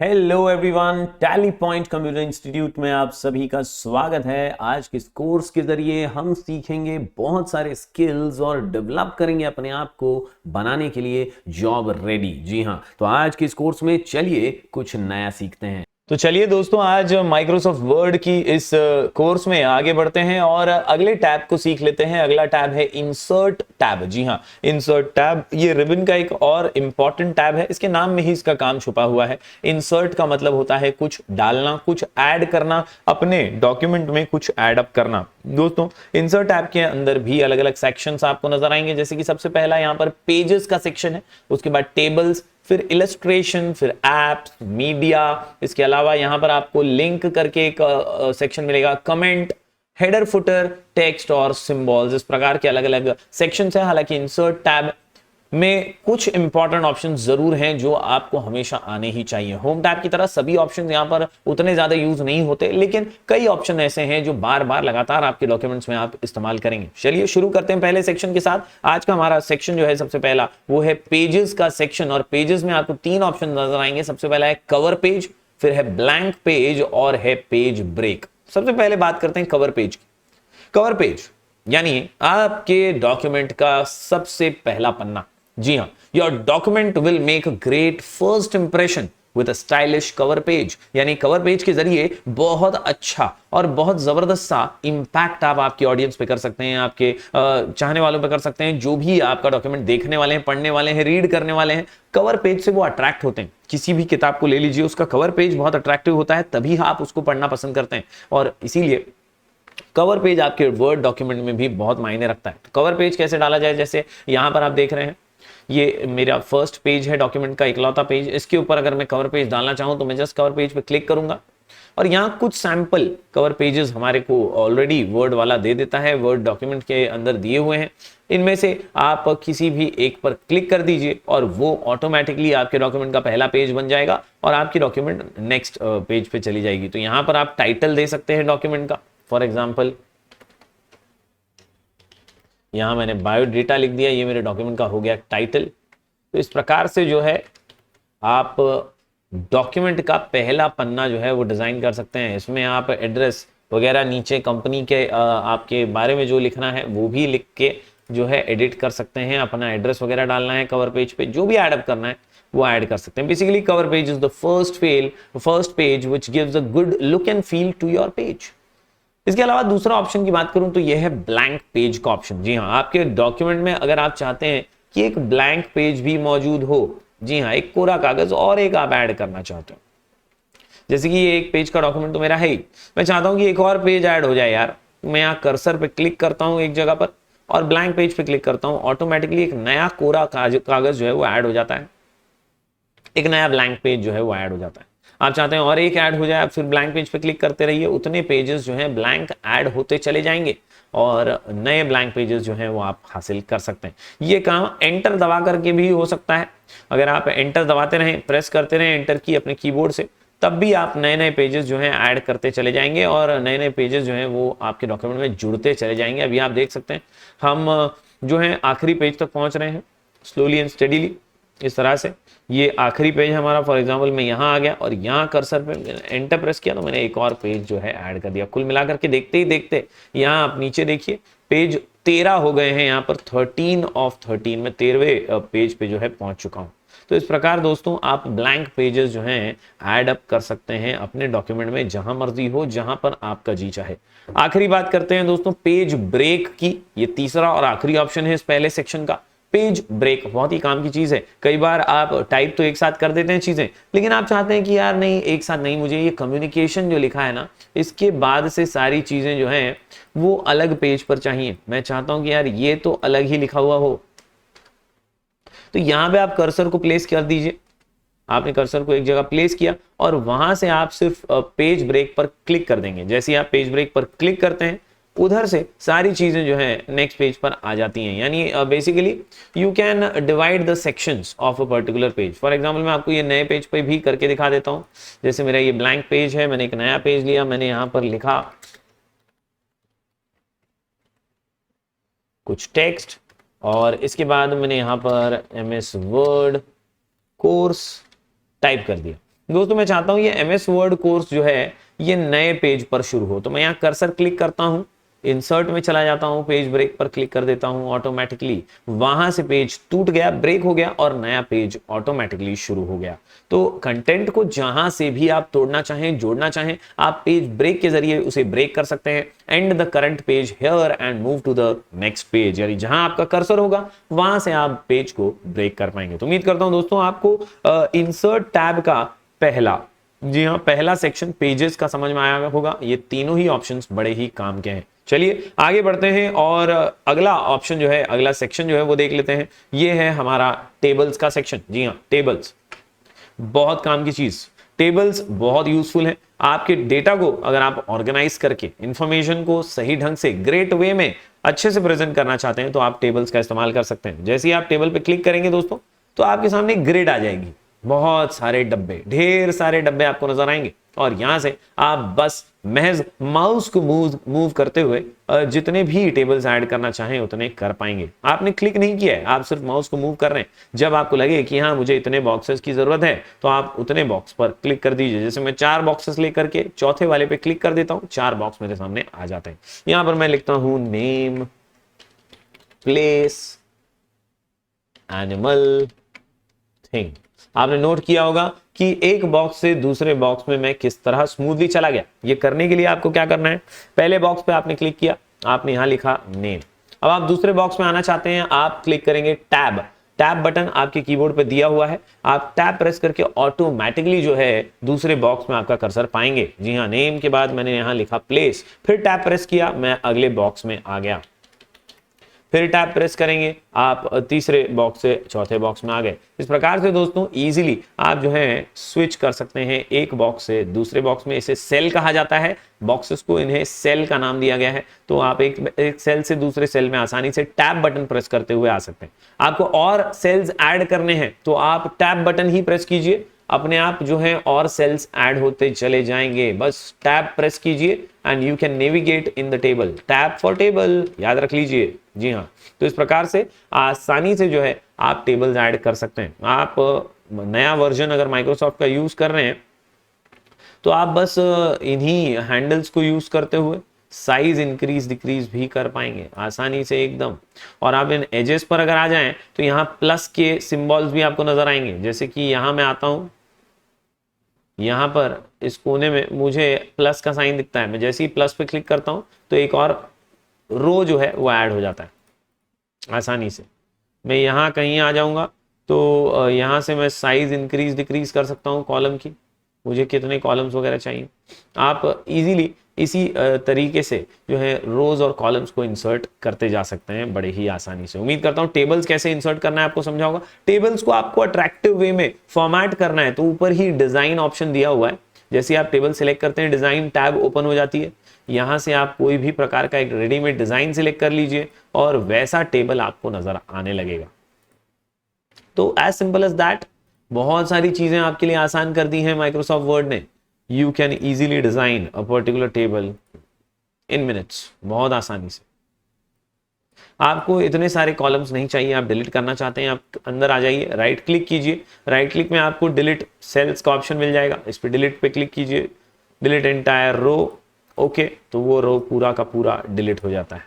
Hello everyone, tally point computer institute में आप सभी का स्वागत है। आज के इस कोर्स के जरिए हम सीखेंगे बहुत सारे स्किल्स और डेवलप करेंगे अपने आप को बनाने के लिए जॉब रेडी। जी हाँ, तो आज के इस कोर्स में चलिए कुछ नया सीखते हैं। तो चलिए दोस्तों, आज माइक्रोसॉफ्ट वर्ड की इस कोर्स में आगे बढ़ते हैं और अगले टैब को सीख लेते हैं। अगला टैब है इंसर्ट टैब। जी हाँ, इंसर्ट टैब ये रिबन का एक और इंपॉर्टेंट टैब है। इसके नाम में ही इसका काम छुपा हुआ है। इंसर्ट का मतलब होता है कुछ डालना, कुछ ऐड करना, अपने डॉक्यूमेंट में कुछ ऐड अप करना। दोस्तों, इंसर्ट टैब के अंदर भी अलग अलग सेक्शंस आपको नजर आएंगे। जैसे कि सबसे पहला यहाँ पर पेजेस का सेक्शन है, उसके बाद टेबल्स, फिर इलस्ट्रेशन, फिर एप्स, मीडिया। इसके अलावा यहां पर आपको लिंक करके एक सेक्शन मिलेगा, कमेंट, हेडर, फुटर, टेक्स्ट और सिंबल्स। इस प्रकार के अलग अलग सेक्शंस हैं। हालांकि इंसर्ट टैब में कुछ इंपॉर्टेंट ऑप्शन जरूर हैं जो आपको हमेशा आने ही चाहिए। होम टैब की तरह सभी ऑप्शन यहां पर उतने ज्यादा यूज नहीं होते, लेकिन कई ऑप्शन ऐसे हैं जो बार बार लगातार आपके डॉक्यूमेंट्स में आप इस्तेमाल करेंगे। चलिए शुरू करते हैं पहले सेक्शन के साथ। आज का हमारा सेक्शन जो है सबसे पहला वो है पेजेस का सेक्शन। और पेजेस में आपको तीन ऑप्शन नजर आएंगे। सबसे पहला है कवर पेज, फिर है ब्लैंक पेज और है पेज ब्रेक। सबसे पहले बात करते हैं कवर पेज की। कवर पेज यानी आपके डॉक्यूमेंट का सबसे पहला पन्ना। जी हाँ, your document will make a great first impression with a stylish cover page. यानी कवर पेज के जरिए बहुत अच्छा और बहुत जबरदस्त सा इंपैक्ट आप आपकी ऑडियंस पे कर सकते हैं, आपके चाहने वालों पे कर सकते हैं। जो भी आपका डॉक्यूमेंट देखने वाले हैं, पढ़ने वाले हैं, रीड करने वाले हैं, कवर पेज से वो अट्रैक्ट होते हैं। किसी भी किताब को ले लीजिए, उसका कवर पेज बहुत अट्रैक्टिव होता है, तभी आप उसको पढ़ना पसंद करते हैं। और इसीलिए कवर पेज आपके वर्ड डॉक्यूमेंट में भी बहुत मायने रखता है। तो कवर पेज कैसे डाला जाए, जैसे यहां पर आप देख रहे हैं, ये मेरा फर्स्ट पेज है, डॉक्यूमेंट का इकलौता पेज। इसके ऊपर अगर मैं कवर पेज डालना चाहूं तो मैं जस्ट कवर पेज पे क्लिक करूंगा और यहां कुछ सैंपल कवर पेजेस हमारे को ऑलरेडी वर्ड वाला दे देता है, वर्ड डॉक्यूमेंट के अंदर दिए हुए हैं। इनमें से आप किसी भी एक पर क्लिक कर दीजिए और वो ऑटोमेटिकली आपके डॉक्यूमेंट का पहला पेज बन जाएगा और आपकी डॉक्यूमेंट नेक्स्ट पेज पे चली जाएगी। तो यहां पर आप टाइटल दे सकते हैं डॉक्यूमेंट का। फॉर एग्जाम्पल यहां मैंने बायोडेटा लिख दिया, ये मेरे डॉक्यूमेंट का हो गया टाइटल। तो इस प्रकार से जो है आप डॉक्यूमेंट का पहला पन्ना जो है वो डिजाइन कर सकते हैं। इसमें आप एड्रेस वगैरह, नीचे कंपनी के आपके बारे में जो लिखना है वो भी लिख के जो है एडिट कर सकते हैं। अपना एड्रेस वगैरह डालना है कवर पेज पे, जो भी ऐड अप करना है वो ऐड कर सकते हैं। Basically cover page is the first page which gives a good look and feel to your page. इसके अलावा दूसरा ऑप्शन की बात करूं तो यह है ब्लैंक पेज का ऑप्शन। जी हाँ, आपके डॉक्यूमेंट में अगर आप चाहते हैं कि एक ब्लैंक पेज भी मौजूद हो, जी हाँ, एक कोरा कागज और एक आप ऐड करना चाहते हो, जैसे कि ये एक पेज का डॉक्यूमेंट तो मेरा है ही, मैं चाहता हूं कि एक और पेज ऐड हो जाए यार। मैं यहाँ कर्सर पे क्लिक करता हूं एक जगह पर और ब्लैंक पेज पे क्लिक करता हूं, ऑटोमेटिकली एक नया कोरा कागज जो है वो ऐड हो जाता है, एक नया ब्लैंक पेज जो है वो ऐड हो जाता है। आप चाहते हैं और एक ऐड हो जाए, आप फिर ब्लैंक पेज पे क्लिक करते रहिए, उतने पेजेस जो हैं ब्लैंक ऐड होते चले जाएंगे और नए ब्लैंक पेजेस जो हैं वो आप हासिल कर सकते हैं। ये काम एंटर दबा करके भी हो सकता है। अगर आप एंटर दबाते रहें, प्रेस करते रहें एंटर की अपने कीबोर्ड से, तब भी आप नए नए पेजेस जो हैं ऐड करते चले जाएंगे और नए नए पेजेस जो हैं वो आपके डॉक्यूमेंट में जुड़ते चले जाएंगे। अभी आप देख सकते हैं हम जो है आखिरी पेज तक पहुंच रहे हैं, स्लोली एंड स्टेडीली। इस तरह से ये आखिरी पेज हमारा, फॉर एग्जांपल मैं यहां आ गया और यहां कर्सर पे एंटर प्रेस किया तो मैंने एक और पेज जो है ऐड कर दिया। कुल मिलाकर के देखते ही देखते यहां आप नीचे देखिए पेज 13 हो गए हैं। यहां पर 13 ऑफ 13 में 13वें पेज पे जो है पहुंच चुका हूं। तो इस प्रकार दोस्तों आप ब्लैंक पेजेस जो हैं ऐड अप कर सकते हैं अपने डॉक्यूमेंट में, जहां मर्जी हो, जहां पर आपका जी चाहे। आखिरी बात करते हैं दोस्तों पेज ब्रेक की। ये तीसरा और आखिरी ऑप्शन है इस पहले सेक्शन का। पेज ब्रेक बहुत ही काम की चीज है। कई बार आप टाइप तो एक साथ कर देते हैं चीजें, लेकिन आप चाहते हैं कि यार नहीं, एक साथ नहीं, मुझे ये कम्युनिकेशन जो लिखा है ना, इसके बाद से सारी चीजें जो हैं वो अलग पेज पर चाहिए। मैं चाहता हूं कि यार ये तो अलग ही लिखा हुआ हो। तो यहां पे आप कर्सर को प्लेस कर दीजिए। आपने कर्सर को एक जगह प्लेस किया और वहां से आप सिर्फ पेज ब्रेक पर क्लिक कर देंगे। जैसे ही आप पेज ब्रेक पर क्लिक करते हैं, उधर से सारी चीजें जो है नेक्स्ट पेज पर आ जाती हैं। यानी basically you can divide the sections of a particular page. For example मैं आपको ये नए पेज पे भी करके दिखा देता हूं। जैसे मेरा ये ब्लैंक पेज है, मैंने एक नया पेज लिया, मैंने यहां पर लिखा कुछ टेक्स्ट और इसके बाद मैंने यहां पर MS वर्ड कोर्स टाइप कर दिया। दोस्तों मैं चाहता हूं ये एमएस वर्ड कोर्स जो है ये नए पेज पर शुरू हो, तो मैं यहाँ कर्सर क्लिक करता हूं, इंसर्ट में चला जाता हूं, पेज ब्रेक पर क्लिक कर देता हूं, ऑटोमेटिकली वहां से पेज टूट गया, ब्रेक हो गया और नया पेज ऑटोमेटिकली शुरू हो गया। तो कंटेंट को जहां से भी आप तोड़ना चाहें, जोड़ना चाहें, आप पेज ब्रेक के जरिए उसे ब्रेक कर सकते हैं। And the current page here and move to the next page, यानी जहां आपका कर्सर होगा वहां से आप पेज को ब्रेक कर पाएंगे। तो उम्मीद करता हूं दोस्तों आपको इंसर्ट टैब का पहला, जी हाँ, पहला सेक्शन पेजेस का समझ में आया होगा। ये तीनों ही ऑप्शंस बड़े ही काम के हैं। चलिए आगे बढ़ते हैं और अगला ऑप्शन जो है, अगला सेक्शन जो है वो देख लेते हैं। ये है हमारा टेबल्स का सेक्शन। जी हाँ, टेबल्स बहुत काम की चीज, टेबल्स बहुत यूजफुल है। आपके डेटा को अगर आप ऑर्गेनाइज करके इंफॉर्मेशन को सही ढंग से ग्रेट वे में अच्छे से प्रेजेंट करना चाहते हैं तो आप टेबल्स का इस्तेमाल कर सकते हैं। जैसे ही आप टेबल पे क्लिक करेंगे दोस्तों तो आपके सामने ग्रिड आ जाएगी, बहुत सारे डब्बे, ढेर सारे डब्बे आपको नजर आएंगे और यहां से आप बस महज माउस को मूव करते हुए जितने भी टेबल्स ऐड करना चाहें उतने कर पाएंगे। आपने क्लिक नहीं किया है, आप सिर्फ माउस को मूव कर रहे हैं। जब आपको लगे कि हाँ मुझे इतने बॉक्सेस की जरूरत है तो आप उतने बॉक्स पर क्लिक कर दीजिए। जैसे मैं 4 बॉक्सेस लेकर के चौथे वाले पे क्लिक कर देता हूं, 4 बॉक्स मेरे सामने आ जाते हैं। यहां पर मैं लिखता हूं नेम, प्लेस, एनिमल, थिंग। आपने नोट किया होगा कि एक बॉक्स से दूसरे बॉक्स में मैं किस तरह स्मूथली चला गया। ये करने के लिए आपको क्या करना है, पहले बॉक्स पे आपने क्लिक किया, आपने यहां लिखा नेम। अब आप दूसरे बॉक्स में आना चाहते हैं, आप क्लिक करेंगे टैब। टैब बटन आपके कीबोर्ड पे दिया हुआ है, आप टैब प्रेस करके ऑटोमेटिकली जो है दूसरे बॉक्स में आपका कर्सर पाएंगे। जी हाँ, नेम के बाद मैंने यहां लिखा प्लेस, फिर टैब प्रेस किया, मैं अगले बॉक्स में आ गया। फिर टैब प्रेस करेंगे, आप तीसरे बॉक्स से चौथे बॉक्स में आ गए। इस प्रकार से दोस्तों इजीली आप जो है स्विच कर सकते हैं एक बॉक्स से दूसरे बॉक्स में। इसे सेल कहा जाता है, बॉक्सेस को इन्हें सेल का नाम दिया गया है। तो आप एक सेल से दूसरे सेल में आसानी से टैब बटन प्रेस करते हुए आ सकते हैं। आपको और सेल्स ऐड करने हैं तो आप टैब बटन ही प्रेस कीजिए, अपने आप जो है और सेल्स ऐड होते चले जाएंगे। बस टैब प्रेस कीजिए and you can navigate in the table. Tab for table, याद रख लीजिए। जी हाँ, तो इस प्रकार से आसानी से जो है आप टेबल्स ऐड कर सकते हैं। आप नया वर्जन अगर माइक्रोसॉफ्ट का यूज कर रहे हैं तो आप बस इन्हीं हैंडल्स को यूज करते हुए साइज इंक्रीज डिक्रीज भी कर पाएंगे आसानी से एकदम। और आप इन एजेस पर अगर आ जाएं तो यहाँ प्लस के सिंबल्स भी आपको नजर आएंगे। जैसे कि यहां मैं आता हूं, यहां पर इस कोने में मुझे प्लस का साइन दिखता है, मैं जैसे ही प्लस पे क्लिक करता हूं तो एक और रो जो है वो ऐड हो जाता है आसानी से। मैं यहाँ कहीं आ जाऊंगा तो यहाँ से मैं साइज इंक्रीज डिक्रीज कर सकता हूँ कॉलम की, मुझे कितने कॉलम्स वगैरह चाहिए। आप इजीली इसी तरीके से जो है रोज और कॉलम्स को इंसर्ट करते जा सकते हैं बड़े ही आसानी से। उम्मीद करता हूँ टेबल्स कैसे इंसर्ट करना है आपको समझा होगा। टेबल्स को आपको अट्रैक्टिव वे में फॉर्मेट करना है तो ऊपर ही डिजाइन ऑप्शन दिया हुआ है। जैसे आप टेबल सिलेक्ट करते हैं डिजाइन टैब ओपन हो जाती है, यहां से आप कोई भी प्रकार का एक रेडीमेड डिजाइन सिलेक्ट कर लीजिए और वैसा टेबल आपको नजर आने लगेगा। तो एज सिंपल एज दैट, बहुत सारी चीजें आपके लिए आसान कर दी हैं माइक्रोसॉफ्ट वर्ड ने। You can easily design a particular table in minutes, बहुत आसानी से। आपको इतने सारे कॉलम्स नहीं चाहिए, आप डिलीट करना चाहते हैं, आप अंदर आ जाइए, राइट क्लिक कीजिए, राइट क्लिक में आपको डिलीट सेल्स का ऑप्शन मिल जाएगा, इस पर डिलीट पे क्लिक कीजिए, डिलीट एंटायर रो। ओके, तो वो रो पूरा का पूरा डिलीट हो जाता है।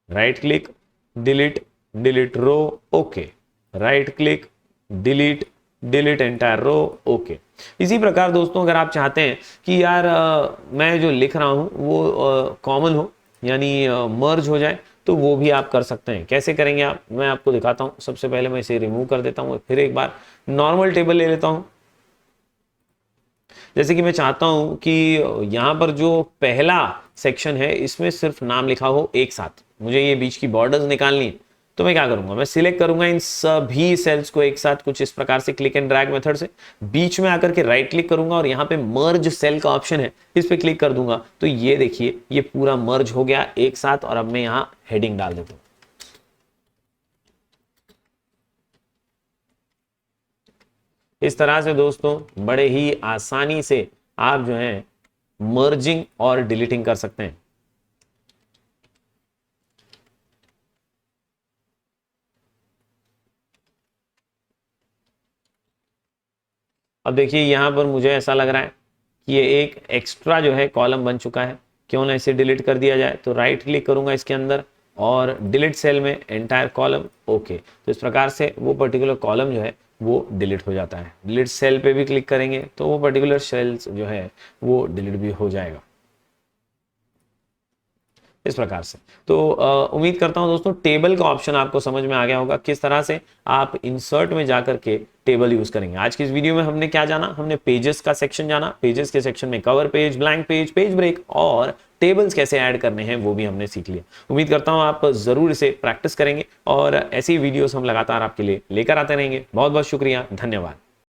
Right click, delete, delete row, okay, right click, delete, delete entire row, okay. इसी प्रकार दोस्तों अगर आप चाहते हैं कि यार मैं जो लिख रहा हूं वो कॉमन हो यानी मर्ज हो जाए तो वो भी आप कर सकते हैं। कैसे करेंगे आप, मैं आपको दिखाता हूं। सबसे पहले मैं इसे रिमूव कर देता हूं, फिर एक बार नॉर्मल टेबल ले लेता हूं। जैसे कि मैं चाहता हूं कि यहां पर जो पहला सेक्शन है इसमें सिर्फ नाम लिखा हो एक साथ, मुझे ये बीच की बॉर्डर्स निकालनी है। तो मैं क्या करूंगा, मैं सिलेक्ट करूंगा इन सभी सेल्स को एक साथ, कुछ इस प्रकार से क्लिक एंड ड्रैग मेथड से बीच में आकर के राइट क्लिक करूंगा और यहाँ पे मर्ज सेल का ऑप्शन है, इस पे क्लिक कर दूंगा तो ये देखिए ये पूरा मर्ज हो गया एक साथ। और अब मैं यहाँ हेडिंग डाल देता हूँ। इस तरह से दोस्तों बड़े ही आसानी से आप जो है मर्जिंग और डिलीटिंग कर सकते हैं। अब देखिए यहाँ पर मुझे ऐसा लग रहा है कि ये एक एक्स्ट्रा जो है कॉलम बन चुका है, क्यों ना इसे डिलीट कर दिया जाए। तो राइट क्लिक करूंगा इसके अंदर और डिलीट सेल में एंटायर कॉलम, ओके। तो इस प्रकार से वो पर्टिकुलर कॉलम जो है वो डिलीट हो जाता है। डिलीट सेल पे भी क्लिक करेंगे तो वो पर्टिकुलर सेल्स जो है वो डिलीट भी हो जाएगा इस प्रकार से। तो उम्मीद करता हूं दोस्तों टेबल का ऑप्शन आपको समझ में आ गया होगा, किस तरह से आप इंसर्ट में जाकर के टेबल यूज करेंगे। आज की इस वीडियो में हमने क्या जाना, हमने पेजेस का सेक्शन जाना, पेजेस के सेक्शन में cover page, blank page, page break और टेबल्स कैसे ऐड करने हैं वो भी हमने सीख लिया। उम्मीद करता हूं आप जरूर इसे प्रैक्टिस करेंगे और ऐसी वीडियोस हम लगातार आपके लिए लेकर आते रहेंगे। बहुत बहुत शुक्रिया, धन्यवाद।